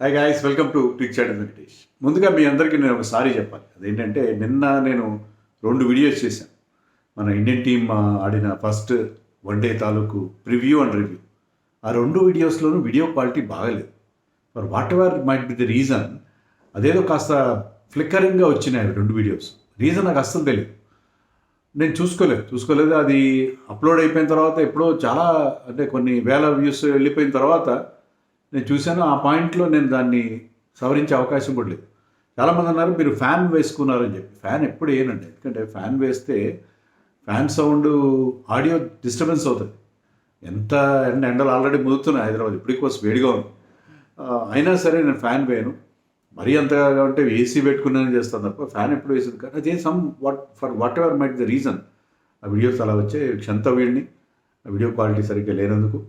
Hi guys, welcome to Crick Chat Venkatesh. ముందుగా మీ అందరికీ నేను ఒక సారీ చెప్పాలి. అదేంటంటే నిన్న నేను 2 వీడియోస్ చేశాను. మన ఇండియన్ టీమ్ ఆడిన ఫస్ట్ వన్డే తాలూకు ప్రివ్యూ అండ్ రివ్యూ. ఆ 2 వీడియోస్లోనూ వీడియో క్వాలిటీ బాగలేదు. For what ever might be the reason, అదేదో కాస్త ఫ్లిక్కరింగ్గా వచ్చినాయి 2 వీడియోస్. రీజన్ నాకు అస్సలు తెలియదు. నేను చూసుకోలేదు. అది అప్లోడ్ అయిపోయిన తర్వాత ఎప్పుడో చాలా అంటే కొన్ని వేల వ్యూస్ వెళ్ళిపోయిన తర్వాత నేను చూశాను. ఆ పాయింట్లో నేను దాన్ని సవరించే అవకాశం కూడా లేదు. చాలామంది అన్నారు మీరు ఫ్యాన్ వేసుకున్నారని చెప్పి. ఫ్యాన్ ఎప్పుడు ఏనండి, ఎందుకంటే ఫ్యాన్ వేస్తే ఫ్యాన్ సౌండ్ ఆడియో డిస్టర్బెన్స్ అవుతుంది. ఎంత ఎండలు ఆల్రెడీ ముదుతున్నాయి హైదరాబాద్, ఇప్పటికి కోసం వేడిగా ఉంది. అయినా సరే నేను ఫ్యాన్ వేయను. మరీ అంతగా అంటే ఏసీ పెట్టుకున్నానని చేస్తాను తప్ప ఫ్యాన్ ఎప్పుడు వేసింది కానీ అదే what ever might the reason ఆ వీడియోస్ అలా వచ్చే క్షంతవ్యండి. ఆ వీడియో క్వాలిటీ సరిగ్గా లేనందుకు.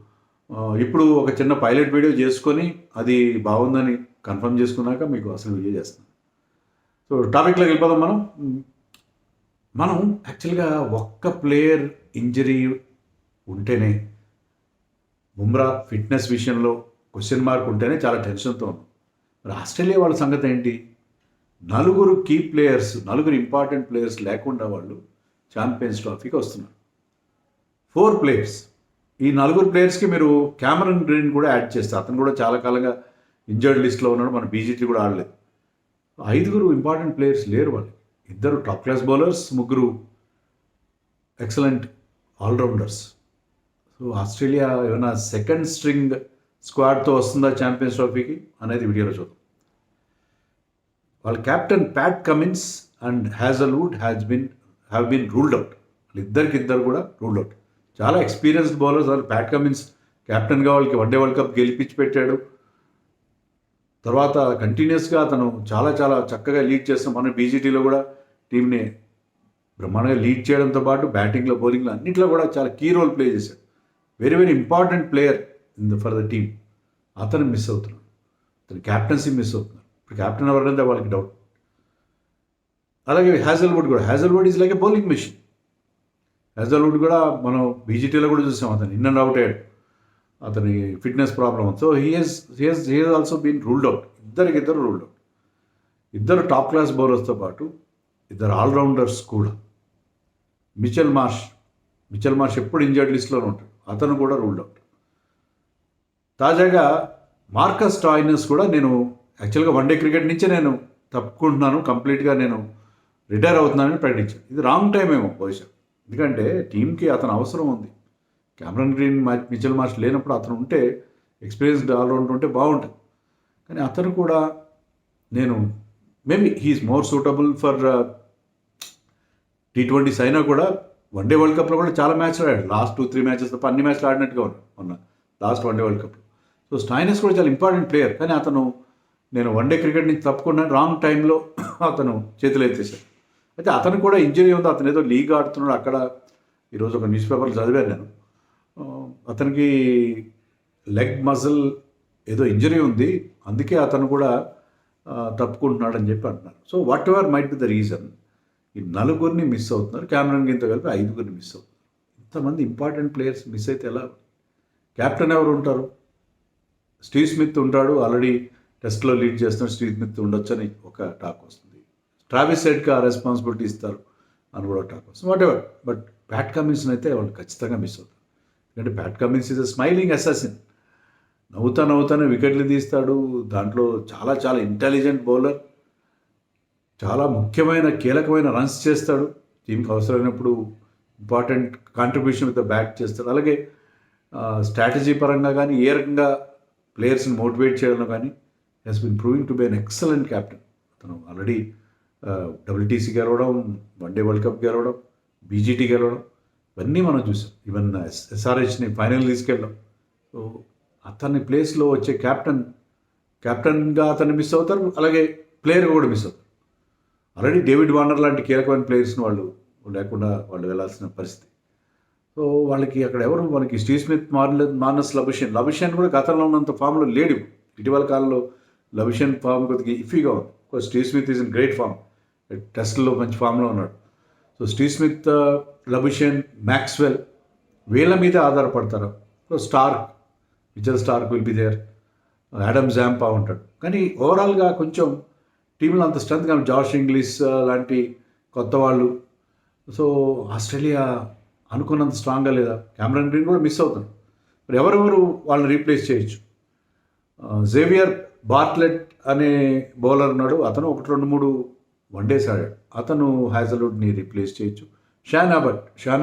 ఇప్పుడు ఒక చిన్న పైలట్ వీడియో చేసుకొని అది బాగుందని కన్ఫర్మ్ చేసుకున్నాక మీకు అసలు వీడియో చేస్తున్నాను. సో టాపిక్లోకి వెళ్ళిపోదాం. మనం యాక్చువల్గా ఒక్క ప్లేయర్ ఇంజరీ ఉంటేనే, బుమ్రా ఫిట్నెస్ విషయంలో క్వశ్చన్ మార్క్ ఉంటేనే చాలా టెన్షన్తో ఉన్నాం. మరి ఆస్ట్రేలియా వాళ్ళ సంగతి ఏంటి? 4 కీ ప్లేయర్స్, 4 ఇంపార్టెంట్ ప్లేయర్స్ లేకుండా వాళ్ళు ఛాంపియన్స్ ట్రోఫీకి వస్తున్నారు. 4 ప్లేయర్స్. ఈ 4 ప్లేయర్స్కి మీరు క్యామరన్ గ్రీన్ కూడా యాడ్ చేస్తారు. అతను కూడా చాలా కాలంగా ఇంజర్డ్ లిస్ట్లో ఉన్నాడు. మన బీజీటీ కూడా ఆడలేదు. 5 ఇంపార్టెంట్ ప్లేయర్స్ లేరు వాళ్ళకి. 2 top class bowlers, 3 excellent allrounders. So Australia ఏమైనా సెకండ్ స్ట్రింగ్ స్క్వాడ్తో వస్తుందా ఛాంపియన్స్ ట్రోఫీకి అనేది వీడియోలో చూద్దాం. వాళ్ళ captain Pat Cummins and Hazlewood have been ruled out. వాళ్ళిద్దరికిద్దరు కూడా రూల్డ్ అవుట్. చాలా ఎక్స్పీరియన్స్డ్ బౌలర్స్. వాళ్ళు ప్యాట్ కమిన్స్ కెప్టెన్గా వాళ్ళకి వన్డే వరల్డ్ కప్ గెలిపించి పెట్టాడు. తర్వాత కంటిన్యూస్గా అతను చాలా చాలా చక్కగా లీడ్ చేస్తాం. మన బీజీటీలో కూడా టీంని బ్రహ్మాండంగా లీడ్ చేయడంతో పాటు బ్యాటింగ్లో, బౌలింగ్లో అన్నింటిలో కూడా చాలా కీ రోల్ ప్లే చేశాడు. Very very important player for the team. అతను మిస్ అవుతున్నాడు. అతని క్యాప్టెన్సీ మిస్ అవుతున్నారు. ఇప్పుడు క్యాప్టెన్ ఎవరంటే వాళ్ళకి డౌట్. అలాగే Hazlewood is like a bowling machine. Hazlewood కూడా మనం బీజీటీలో కూడా చూసాం. అతను ఇన్ అండ్ అవుట్ అయ్యాడు. అతని fitness problem. So he has also been ruled out. ఇద్దరు రూల్డ్ అవుట్. 2 టాప్ క్లాస్ బౌలర్స్తో పాటు 2 ఆల్రౌండర్స్ కూడా. మిచెల్ మార్ష్ ఎప్పుడు ఇంజర్డ్ లిస్ట్లోనే ఉంటాడు. అతను కూడా రూల్డ్ అవుట్. తాజాగా మార్కస్ స్టాయినస్ కూడా నేను యాక్చువల్గా వన్డే క్రికెట్ నుంచే నేను తప్పుకుంటున్నాను, కంప్లీట్గా నేను రిటైర్ అవుతున్నానని ప్రకటించాను. ఇది రాంగ్ టైం ఏమో బహుశా. ఎందుకంటే టీంకి అతను అవసరం ఉంది. క్యామరన్ గ్రీన్, మిచెల్ మార్ష్ లేనప్పుడు అతను ఉంటే, ఎక్స్పీరియన్స్డ్ ఆల్రౌండర్ ఉంటే బాగుంటుంది. కానీ అతను కూడా నేను maybe he is more suitable for T20s అయినా కూడా వన్డే వరల్డ్ కప్లో కూడా చాలా మ్యాచ్లు ఆడాడు. లాస్ట్ 2-3 మ్యాచెస్ తప్ప అన్ని మ్యాచ్లు ఆడినట్టుగా ఉన్నాడు మొన్న లాస్ట్ వన్డే వరల్డ్ కప్లో. సో స్టాయినస్ కూడా చాలా ఇంపార్టెంట్ ప్లేయర్. కానీ అతను నేను వన్డే క్రికెట్ నుంచి తప్పుకున్నాను, రాంగ్ టైంలో అతను చేతులు ఎత్తేసాడు. అయితే అతను కూడా ఇంజరీ ఉంది. అతను ఏదో లీగ్ ఆడుతున్నాడు అక్కడ. ఈరోజు ఒక న్యూస్ పేపర్లో చదివాను నేను. అతనికి లెగ్ మజిల్ ఏదో ఇంజరీ ఉంది, అందుకే అతను కూడా తప్పుకుంటున్నాడు అని చెప్పి అంటున్నారు. So what ever might be the reason, ఈ 4 మిస్ అవుతున్నారు. క్యామరన్ గ్రీన్తో కలిపి 5 మిస్ అవుతున్నారు. ఇంతమంది ఇంపార్టెంట్ ప్లేయర్స్ మిస్ అయితే ఎలా? కెప్టెన్ ఎవరు ఉంటారు? స్టీవ్ స్మిత్ ఉంటాడు, ఆల్రెడీ టెస్ట్లో లీడ్ చేస్తున్నాడు. స్టీవ్ స్మిత్ ఉండొచ్చని ఒక టాక్ వస్తుంది. ట్రావిస్ హెడ్కి ఆ రెస్పాన్సిబిలిటీ ఇస్తారు అని కూడా టాక్ వస్తుంది. Whatever. బట్ ప్యాట్ కమిన్స్ని అయితే వాళ్ళు ఖచ్చితంగా మిస్ అవుతారు. ఎందుకంటే Pat Cummins is a smiling assassin. నవ్వుతానే వికెట్లు తీస్తాడు. దాంట్లో చాలా చాలా ఇంటెలిజెంట్ బౌలర్. చాలా ముఖ్యమైన కీలకమైన రన్స్ చేస్తాడు. టీంకి అవసరమైనప్పుడు important contribution with the bat చేస్తాడు. అలాగే స్ట్రాటజీ పరంగా కానీ, ఏ రకంగా ప్లేయర్స్ని మోటివేట్ చేయడంలో కానీ he's been proving to be an excellent captain. అతను ఆల్రెడీ WTC గెలవడం, వన్డే వరల్డ్ కప్ గెలవడం, బీజీటీ గెలవడం ఇవన్నీ మనం చూసాం. ఈవెన్ SRHని ఫైనల్ తీసుకెళ్ళాం. సో అతని ప్లేస్లో వచ్చే క్యాప్టెన్గా అతన్ని మిస్ అవుతారు. అలాగే ప్లేయర్గా కూడా మిస్ అవుతారు. ఆల్రెడీ డేవిడ్ వార్నర్ లాంటి కీలకమైన ప్లేయర్స్ని వాళ్ళు లేకుండా వాళ్ళు వెళ్ళాల్సిన పరిస్థితి. సో వాళ్ళకి అక్కడ ఎవరు, మనకి స్టీవ్ స్మిత్, మార్నస్ లబుషేన్ కూడా గతంలో ఉన్నంత ఫామ్లో లేడు. ఇటీవల కాలంలో లబుషేన్ ఫామ్ కొద్దిగా ఇఫీగా ఉంది. Steve Smith is in great form. టెస్ట్లో మంచి ఫామ్లో ఉన్నాడు. So Steve Smith, Labuschagne, Maxwell వీళ్ళ మీద ఆధారపడతారు. So Mitchell Starc will be there. Adam Zampa ఉంటాడు. కానీ ఓవరాల్గా కొంచెం టీంలో అంత స్ట్రెంత్ కానీ జాష్ ఇంగ్లీష్ లాంటి కొత్త వాళ్ళు. సో ఆస్ట్రేలియా అనుకున్నంత స్ట్రాంగ్గా లేదా. క్యామరన్ గ్రీన్ కూడా మిస్ అవుతారు. మరి ఎవరెవరు వాళ్ళని రీప్లేస్ చేయొచ్చు? జేవియర్ బార్ట్లెట్ అనే బౌలర్ ఉన్నాడు. అతను 1-2-3 వన్డేస్ ఆడాడు. అతను హ్యాజల్వుడ్ని రీప్లేస్ చేయొచ్చు. షాన్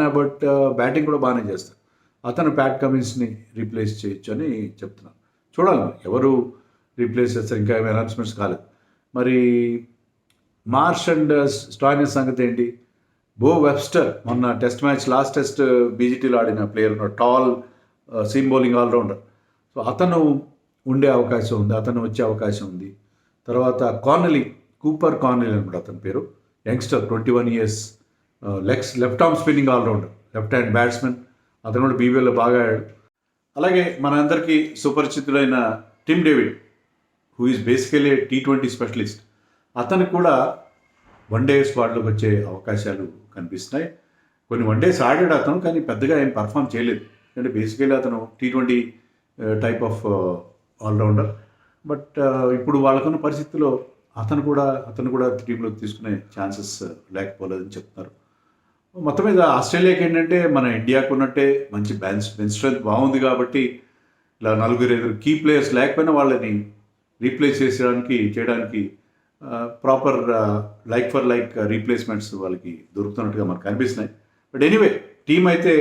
అబట్ బ్యాటింగ్ కూడా బాగానే చేస్తాడు. అతను ప్యాట్ కమిన్స్ని రీప్లేస్ చేయొచ్చు అని చెప్తున్నాను. చూడాలి మరి ఎవరు రీప్లేస్ చేస్తారు. ఇంకా ఏమి అనౌన్స్మెంట్స్ కాలేదు. మరి మార్ష్ అండ్ స్టాయినస్ సంగతి ఏంటి? బో వెబ్స్టర్ మొన్న టెస్ట్ మ్యాచ్ లాస్ట్ టెస్ట్ బీజీటీలో ఆడిన ప్లేయర్ ఉన్నాడు. Tall seam bowling allrounder. So అతను ఉండే అవకాశం ఉంది. అతను వచ్చే అవకాశం ఉంది. తర్వాత కూపర్ కార్నెలీ అనమాట అతని పేరు. Youngster 21 years left arm spinning allrounder, left hand batsmen. అతను కూడా బీబీఎల్లో బాగా ఆడాడు. అలాగే మనందరికీ సుపరిచితుడైన Tim David, who is basically T20 specialist. అతనికి కూడా వన్డే స్క్వాడ్లోకి వచ్చే అవకాశాలు కనిపిస్తున్నాయి. కొన్ని వన్డేస్ ఆడాడు అతను, కానీ పెద్దగా ఏం పర్ఫామ్ చేయలేదు. అంటే బేసికలీ అతను T20 type of allrounder. But ఇప్పుడు వాళ్ళకున్న పరిస్థితుల్లో అతను కూడా టీంలోకి తీసుకునే ఛాన్సెస్ లేకపోలేదని చెప్తున్నారు. మొత్తం మీద ఆస్ట్రేలియాకి ఏంటంటే మన ఇండియాకు ఉన్నట్టే మంచి బెంచ్ స్ట్రెంత్ బాగుంది కాబట్టి ఇలా 4-5 కీ ప్లేయర్స్ లేకపోయినా వాళ్ళని రీప్లేస్ చేయడానికి proper like for like replacements వాళ్ళకి దొరుకుతున్నట్టుగా మనకు కనిపిస్తున్నాయి. బట్ ఎనీవే టీం అయితే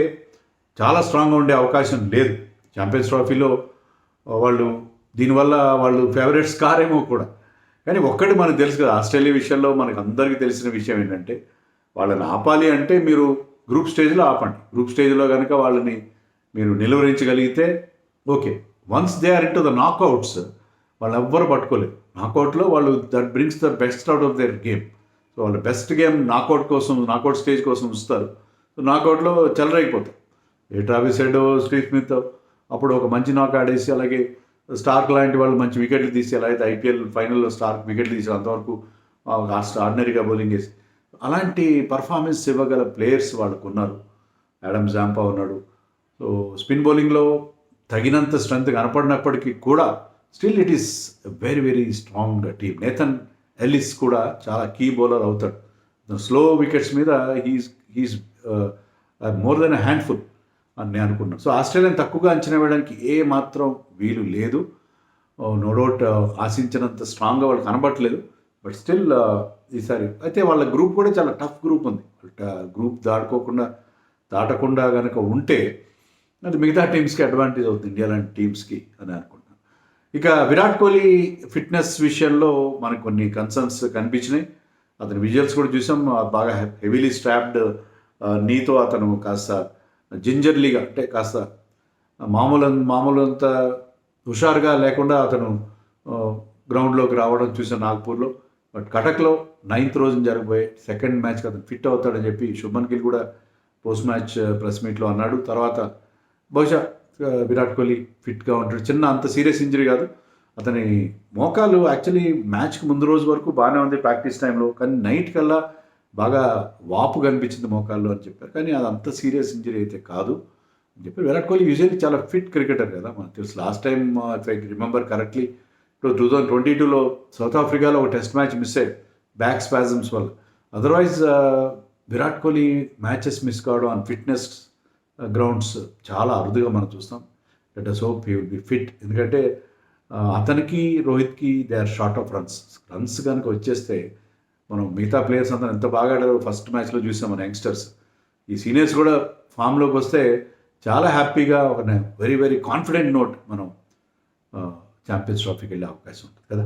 చాలా స్ట్రాంగ్గా ఉండే అవకాశం లేదు. ఛాంపియన్స్ ట్రోఫీలో దీనివల్ల వాళ్ళు ఫేవరెట్స్ కారేమో కూడా. కానీ ఒక్కటి మనకు తెలుసు కదా, ఆస్ట్రేలియా విషయంలో మనకు అందరికీ తెలిసిన విషయం ఏంటంటే వాళ్ళని ఆపాలి అంటే మీరు గ్రూప్ స్టేజ్లో ఆపండి. గ్రూప్ స్టేజ్లో కనుక వాళ్ళని మీరు నిలువరించగలిగితే okay. Once they are in to the knockouts వాళ్ళు ఎవ్వరు పట్టుకోలేదు. నాకౌట్లో వాళ్ళు that brings the best out of their game. So వాళ్ళ బెస్ట్ గేమ్ నాకౌట్ స్టేజ్ కోసం ఉంచుతారు. సో నాకౌట్లో చెలరైపోతారు. ట్రావిస్ హెడ్, స్టీవ్ స్మిత్ అప్పుడు ఒక మంచి నాక్ ఆడేసి, అలాగే స్టార్క్ లాంటి వాళ్ళు మంచి వికెట్లు తీసి, ఎలా అయితే ఐపీఎల్ ఫైనల్లో స్టార్క్ వికెట్లు తీసి అంతవరకు ఆర్డినరీగా బౌలింగ్ వేసి అలాంటి పర్ఫార్మెన్స్ ఇవ్వగల ప్లేయర్స్ వాళ్ళకు ఉన్నారు. యాడమ్ జాంపా ఉన్నాడు. సో స్పిన్ బౌలింగ్లో తగినంత స్ట్రెంత్ కనపడినప్పటికీ కూడా still it is very very strong team. Nathan Ellis కూడా చాలా కీ బౌలర్ అవుతాడు. స్లో వికెట్స్ మీద హీస్ మోర్ దెన్ ఎ హ్యాండ్ఫుల్ అని నేను అనుకున్నాను. సో ఆస్ట్రేలియాని తక్కువగా అంచనా వేయడానికి ఏ మాత్రం వీలు లేదు. నో డౌట్ ఆశించినంత స్ట్రాంగ్గా వాళ్ళు కనబడట్లేదు. బట్ స్టిల్ ఈసారి అయితే వాళ్ళ గ్రూప్ కూడా చాలా టఫ్ గ్రూప్ ఉంది. గ్రూప్ దాటకుండా కనుక ఉంటే అది మిగతా టీమ్స్కి అడ్వాంటేజ్ అవుతుంది, ఇండియా లాంటి టీమ్స్కి అని అనుకుంటున్నాను. ఇక విరాట్ కోహ్లీ ఫిట్నెస్ విషయంలో మనకు కొన్ని కన్సర్న్స్ కనిపించినాయి. అతని విజువల్స్ కూడా చూసాం. బాగా హెవీలీ స్ట్రాప్డ్ నీతో అతను కాస్త జింజర్లీగా, అంటే కాస్త మామూలంత హుషారుగా లేకుండా అతను గ్రౌండ్లోకి రావడం చూసాం నాగ్పూర్లో. బట్ కటక్లో 9th రోజున జరగబోయే సెకండ్ మ్యాచ్కి అతను ఫిట్ అవుతాడని చెప్పి శుభ్మన్ గిల్ కూడా పోస్ట్ మ్యాచ్ ప్రెస్ మీట్లో అన్నాడు. తర్వాత బహుశా విరాట్ కోహ్లీ ఫిట్గా ఉంటాడు. అంత సీరియస్ ఇంజరీ కాదు. అతని మోకాలు యాక్చువల్లీ మ్యాచ్కి ముందు రోజు వరకు బాగానే ఉంది ప్రాక్టీస్ టైంలో, కానీ నైట్ కల్లా బాగా వాపు కనిపించింది మోకాల్లో అని చెప్పారు. కానీ అది అంత సీరియస్ ఇంజరీ అయితే కాదు అని చెప్పి. విరాట్ కోహ్లీ యూజువల్లీ చాలా ఫిట్ క్రికెటర్ కదా, మనకు తెలుసు. Last time if I remember correctly 2022లో సౌత్ ఆఫ్రికాలో ఒక టెస్ట్ మ్యాచ్ మిస్ అయ్యాడు బ్యాక్ స్పాజమ్స్ వల్ల. Otherwise Virat Kohli matches miss కావడం ఆన్ ఫిట్నెస్ గ్రౌండ్స్ చాలా అరుదుగా మనం చూస్తాం. Let us hope he will be fit. ఎందుకంటే అతనికి రోహిత్కి they are short of runs కనుక వచ్చేస్తే మనం మిగతా ప్లేయర్స్ అంతా ఎంత బాగా ఆడారో ఫస్ట్ మ్యాచ్లో చూసాం మన యంగ్స్టర్స్. ఈ సీనియర్స్ కూడా ఫామ్లోకి వస్తే చాలా హ్యాపీగా ఒక వెరీ వెరీ కాన్ఫిడెంట్ నోట్ మనం ఛాంపియన్స్ ట్రోఫీకి వెళ్ళే అవకాశం ఉంటుంది కదా.